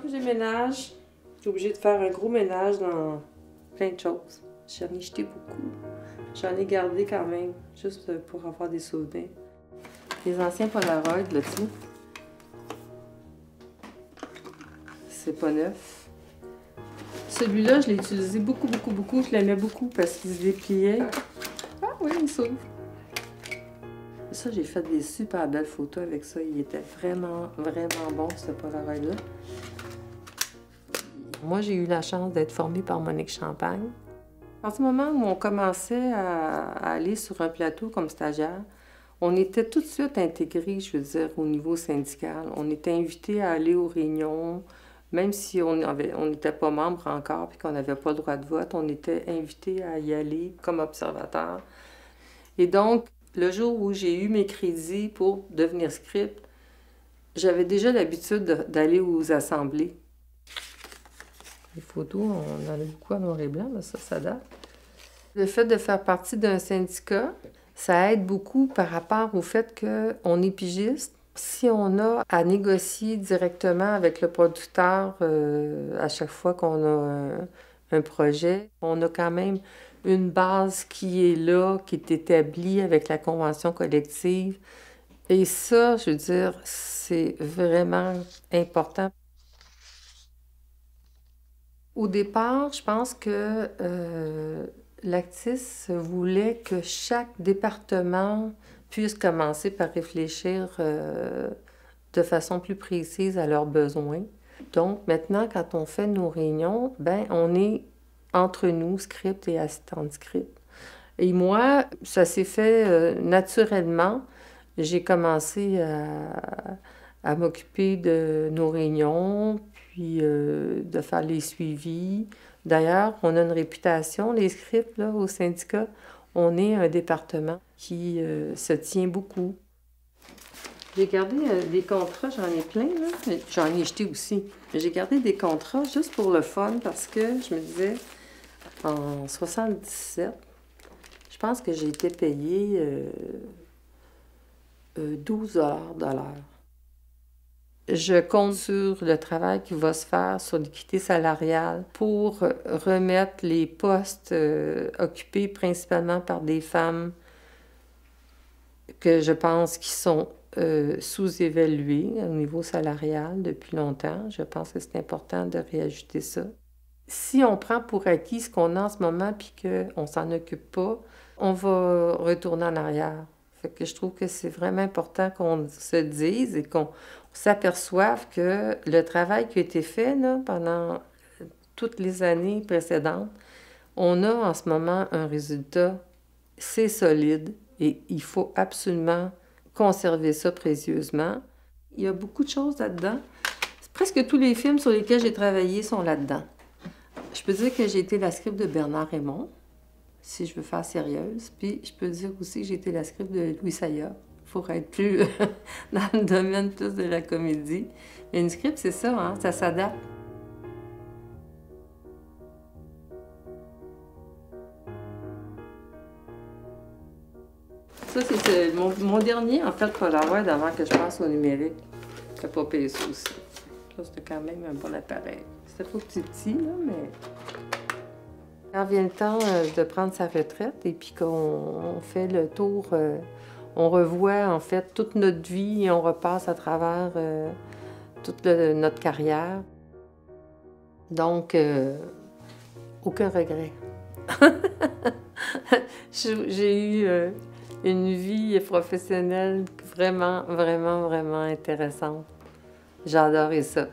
que je déménage, je suis obligée de faire un gros ménage dans plein de choses. J'en ai jeté beaucoup. J'en ai gardé quand même, juste pour avoir des souvenirs. Les anciens Polaroid là-dessus. C'est pas neuf. Celui-là, je l'ai utilisé beaucoup. Je l'aimais beaucoup parce qu'il se dépliait. Ah oui, il s'ouvre. Ça, j'ai fait des super belles photos avec ça. Il était vraiment bon, ce Polaroid-là. Moi, j'ai eu la chance d'être formée par Monique Champagne. À ce moment où on commençait à aller sur un plateau comme stagiaire, on était tout de suite intégrés, je veux dire, au niveau syndical. On était invités à aller aux réunions, même si on n'était pas membre encore et qu'on n'avait pas le droit de vote, on était invités à y aller comme observateur. Et donc, le jour où j'ai eu mes crédits pour devenir script, j'avais déjà l'habitude d'aller aux assemblées. Les photos, on en a beaucoup en noir et blanc, là, ça date. Le fait de faire partie d'un syndicat, ça aide beaucoup par rapport au fait qu'on est pigiste. Si on a à négocier directement avec le producteur à chaque fois qu'on a un projet, on a quand même une base qui est là, qui est établie avec la convention collective. Et ça, je veux dire, c'est vraiment important. Au départ, je pense que l'Actis voulait que chaque département puisse commencer par réfléchir de façon plus précise à leurs besoins. Donc, maintenant, quand on fait nos réunions, ben, on est entre nous, script et assistant de script. Et moi, ça s'est fait naturellement. J'ai commencé à m'occuper de nos réunions, puis de faire les suivis. D'ailleurs, on a une réputation, les scripts, là, au syndicat. On est un département qui se tient beaucoup. J'ai gardé des contrats, j'en ai plein, là. J'en ai jeté aussi. J'ai gardé des contrats juste pour le fun parce que je me disais, en 77, je pense que j'ai été payée 12 $ de l'heure. Je compte sur le travail qui va se faire sur l'équité salariale pour remettre les postes occupés principalement par des femmes que je pense qui sont sous-évaluées au niveau salarial depuis longtemps. Je pense que c'est important de réajuster ça. Si on prend pour acquis ce qu'on a en ce moment puis qu'on ne s'en occupe pas, on va retourner en arrière. Fait que je trouve que c'est vraiment important qu'on se dise et qu'on s'aperçoive que le travail qui a été fait là, pendant toutes les années précédentes, on a en ce moment un résultat, c'est solide et il faut absolument conserver ça précieusement. Il y a beaucoup de choses là-dedans. Presque tous les films sur lesquels j'ai travaillé sont là-dedans. Je peux dire que j'ai été la script de Bernard Raymond, si je veux faire sérieuse. Puis je peux dire aussi que j'ai été la script de Louis Saya, pour être plus dans le domaine plus de la comédie. Mais une script, c'est ça, hein? Ça s'adapte. Ça, c'est mon dernier, en fait, Polaroid avant que je passe au numérique. C'était pas payé ça aussi. Ça, c'était quand même un bon appareil. C'était pas petit, là, mais... Quand vient le temps de prendre sa retraite et puis qu'on fait le tour, on revoit en fait toute notre vie et on repasse à travers toute notre carrière. Donc, aucun regret. J'ai eu une vie professionnelle vraiment intéressante. J'ai adoré ça.